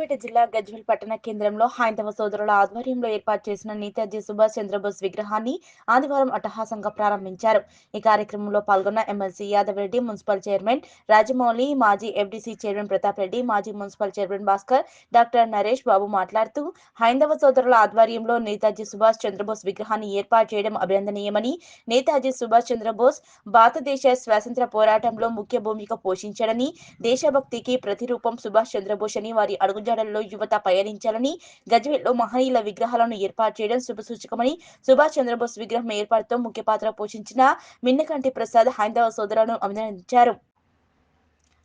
సిద్దిపేట జిల్లా గజ్వేల్ పట్టణ కేంద్రంలో హైందవ సోదరుల ఆధ్వర్యంలో ఏర్పాటు చేసిన నేతాజీ సుభాష్ చంద్రబోస్ విగ్రహాన్ని ఆదివారం అట్టహాసంగా ప్రారంభించారు. ఈ కార్యక్రమంలో పాల్గొన్న MLC Yadav Reddy, municipal chairman Rajamouli, మాజీ ఎఫ్డీసీ చైర్మన్ ప్రతాప్ రెడ్డి, మాజీ municipal chairman Bhaskar, doctor Naresh Babu మాట్లాడుతూ హైందవ సోదరుల ఆధ్వర్యంలో నేతాజీ సుభాష్ చంద్రబోస్ విగ్రహాన్ని ఏర్పాటు చేయడం అభినందనీయమని, నేతాజీ సుభాష్ చంద్రబోస్ భారతదేశ స్వాతంత్ర్య పోరాటంలో ముఖ్య భూమిక పోషించాడని, దేశభక్తికి ప్రతిరూపం సుభాష్ చంద్రబోస్ అని వారి అడుగుజాడల్లో యువత పయనించాలని, గజ్వేల్లో మహనీయుల విగ్రహాలను ఏర్పాటు చేయడం శుభసూచకమని, సుభాష్ చంద్రబోస్ విగ్రహం ఏర్పాటుతో ముఖ్య పాత్ర పోషించిన మిన్నకంటి ప్రసాద్ హైందవ సోదరులను అభినందించారు.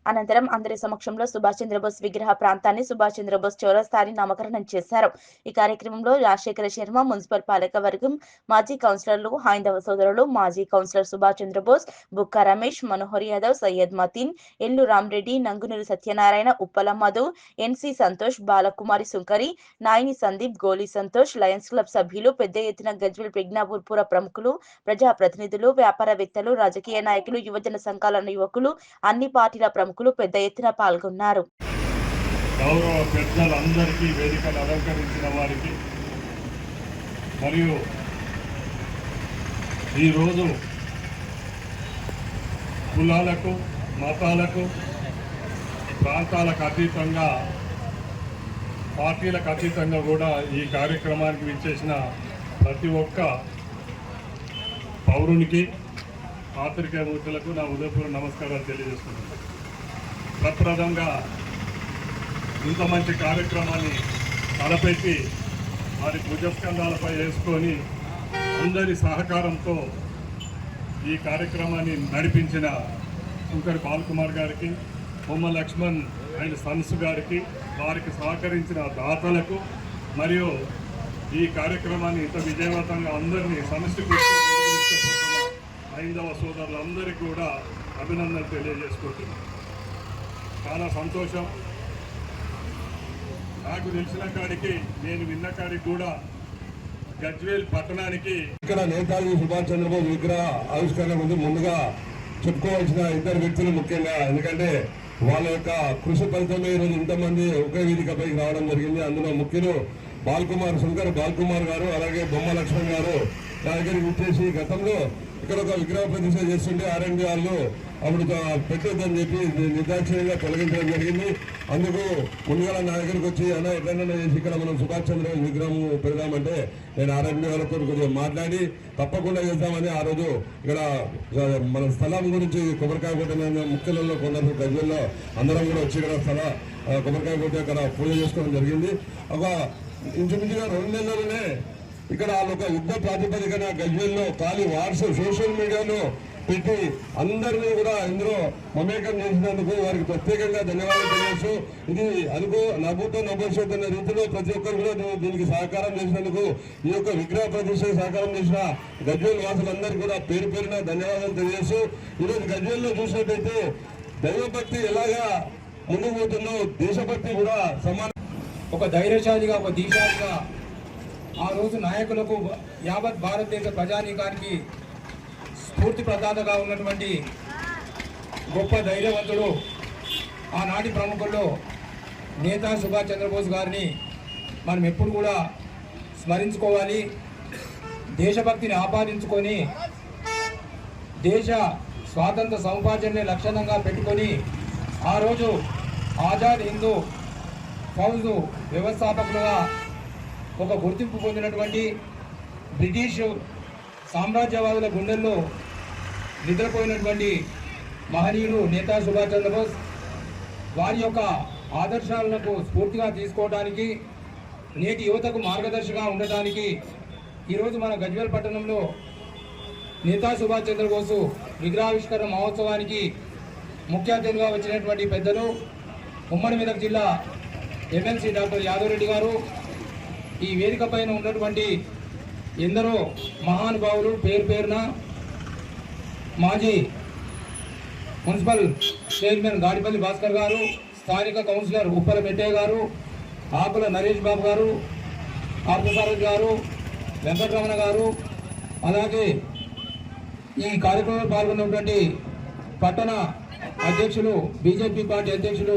అనంతరం అందరి సమక్షంలో సుభాష్ చంద్రబోస్ విగ్రహ ప్రాంతాన్ని సుభాష్ చంద్రబోస్ చౌరస్తాని నామకరణం చేశారు. ఈ కార్యక్రమంలో రాజశేఖర శర్మ, మున్సిపల్ పాలక వర్గం మాజీ కౌన్సిలర్లు, హైందవ సోదరులు, మాజీ కౌన్సిలర్ సుభాష్ చంద్రబోస్, బుక్క రమేష్, మనోహర్ యాదవ్, సయ్యద్ మతీన్, ఎల్లు రామరెడ్డి, నంగునూరు సత్యనారాయణ, ఉప్పల మధు, ఎన్సి సంతోష్, బాలకుమారి సుంకరి, నాయని సందీప్, గోలి సంతోష్, లయన్స్ క్లబ్ సభ్యులు, పెద్ద ఎత్తున గజ్వేల్ ప్రజ్ఞాపూర్పుర ప్రముఖులు, ప్రజాప్రతినిధులు, వ్యాపారవేత్తలు, రాజకీయ నాయకులు, యువజన సంఘాల యువకులు, అన్ని పార్టీల ప్రముఖులు పెద్ద ఎత్తున పాల్గొన్నారు. గౌరవ పెద్దలందరికీ, వేదికలు అలంకరించిన వారికి మరియు ఈరోజు కులాలకు, మతాలకు, ప్రాంతాలకు అతీతంగా, పార్టీలకు అతీతంగా కూడా ఈ కార్యక్రమానికి విచ్చేసిన ప్రతి ఒక్క పౌరునికి, పాత్రికేయమూర్తులకు నా ఉదయపూర్వ నమస్కారాలు తెలియజేస్తున్నాను. ప్రప్రదంగా ఇంత మంచి కార్యక్రమాన్ని తలపెట్టి వారి భుజస్కంధాలపై వేసుకొని అందరి సహకారంతో ఈ కార్యక్రమాన్ని నడిపించిన శంకర్ బాలకుమార్ గారికి, బొమ్మ లక్ష్మణ్ అండ్ సన్స్ గారికి, వారికి సహకరించిన దాతలకు మరియు ఈ కార్యక్రమాన్ని ఇంత విజయవంతంగా అందరినీ సమస్య హైందవ సోదరులందరికీ కూడా అభినందనలు తెలియజేసుకుంటున్నాను. చాలా సంతోషం. నాకు తెలిసిన కాడికి, నేను విన్న కాడికి కూడా గజ్వేల్ పట్టణానికి ఇక్కడ నేతాజీ సుభాష్ చంద్రబోస్ విగ్రహ ఆవిష్కరణ ముందుగా చెప్పుకోవాల్సిన ఇద్దరు వ్యక్తులు ముఖ్యంగా, ఎందుకంటే వాళ్ళ యొక్క కృషి ఫలితమే ఈరోజు ఇంతమంది ఒకే వేదికపైకి రావడం జరిగింది. అందులో ముఖ్యులు శంకర్ బాలకుమార్ గారు, అలాగే బొమ్మ లక్ష్మణ్ గారు నా దగ్గరికి వచ్చేసి గతంలో ఇక్కడ ఒక విగ్రహ ప్రతిష్ట చేస్తుంటే ఆర్ఎండి వాళ్ళు అప్పుడు పెట్టొద్దని చెప్పి నిర్దాక్షిణ్యంగా తొలగించడం జరిగింది. అందుకు ముందుగా నా దగ్గరికి వచ్చి అన్న ఎట్లన్నా చేసి ఇక్కడ మనం సుభాష్ చంద్రబోస్ విగ్రహం పెడదామంటే నేను ఆర్ఎండి వాళ్ళతో కొద్దిగా మాట్లాడి తప్పకుండా చేద్దామని ఆ రోజు ఇక్కడ మన స్థలం గురించి కొబ్బరికాయ కొట్టిన ముఖ్యులలో కొందరు గజ్వేల్లో అందరం కూడా వచ్చి ఇక్కడ కొబ్బరికాయ కొట్టి అక్కడ పూజ చేసుకోవడం జరిగింది. ఒక ఇంచుమించుగా 2 నెలల్లోనే ఇక్కడ ఒక యుద్ధ ప్రాతిపదికన గజ్వేల్లో ఖాళీ వాట్సాప్ సోషల్ మీడియాలో పెట్టి అందరినీ కూడా ఇందులో మమేకం చేసినందుకు వారికి ప్రత్యేకంగా ధన్యవాదాలు తెలియజేస్తూ, ఇది నభూతో నభవిష్యత్ అనే రీతిలో ప్రతి ఒక్కరు కూడా దీనికి సహకారం చేసినందుకు, ఈ యొక్క విగ్రహ ప్రతిష్టకు సహకారం చేసిన గజ్వేల్ వాసులందరికీ కూడా పేరు పేరున ధన్యవాదాలు తెలియజేస్తూ, ఈరోజు గజ్వేల్లో చూసినట్టయితే దైవభక్తి ఎలాగా ముందుకు పోతుందో దేశభక్తి కూడా సమానం. ఒక ధైర్యశాలిగా, ఒక దీశాలిగా ఆ రోజు నాయకులకు, యావత్ భారతదేశ ప్రజానీకానికి స్ఫూర్తి ప్రదాతగా ఉన్నటువంటి గొప్ప ధైర్యవంతుడు, ఆనాటి ప్రముఖుల్లో నేతాజీ సుభాష్ చంద్రబోస్ గారిని మనం ఎప్పుడు కూడా స్మరించుకోవాలి. దేశభక్తిని ఆపాదించుకొని దేశ స్వాతంత్ర సముపార్జనే లక్షణంగా పెట్టుకొని ఆ రోజు ఆజాద్ హిందూ ఫౌజ్ వ్యవస్థాపకులుగా ఒక గుర్తింపు పొందినటువంటి బ్రిటిష్ సామ్రాజ్యవాదుల గుండెల్లో నిద్రపోయినటువంటి మహనీయులు నేతాజీ సుభాష్ చంద్రబోస్. వారి యొక్క ఆదర్శాలకు స్ఫూర్తిగా తీసుకోవడానికి, నేటి యువతకు మార్గదర్శిగా ఉండటానికి ఈరోజు మన గజ్వేల్ పట్టణంలో నేతాజీ సుభాష్ చంద్రబోస్ విగ్రహావిష్కరణ మహోత్సవానికి ముఖ్య అతిథిగా వచ్చినటువంటి పెద్దలు ఉమ్మడి మెదక్ జిల్లా ఎమ్మెల్సీ డాక్టర్ యాదవ్ రెడ్డి గారు, ఈ వేదిక పైన ఉన్నటువంటి ఎందరో మహానుభావులు, పేరు పేరున మాజీ మున్సిపల్ చైర్మన్ గాడిపల్లి భాస్కర్ గారు, స్థానిక కౌన్సిలర్ ఉప్పల మెట్టయ్య గారు, ఆకుల నరేష్ బాబు గారు, ఆర్పసారథి గారు, వెంకటరమణ గారు, అలాగే ఈ కార్యక్రమంలో పాల్గొన్నటువంటి పట్టణ అధ్యక్షులు, బీజేపీ పార్టీ అధ్యక్షులు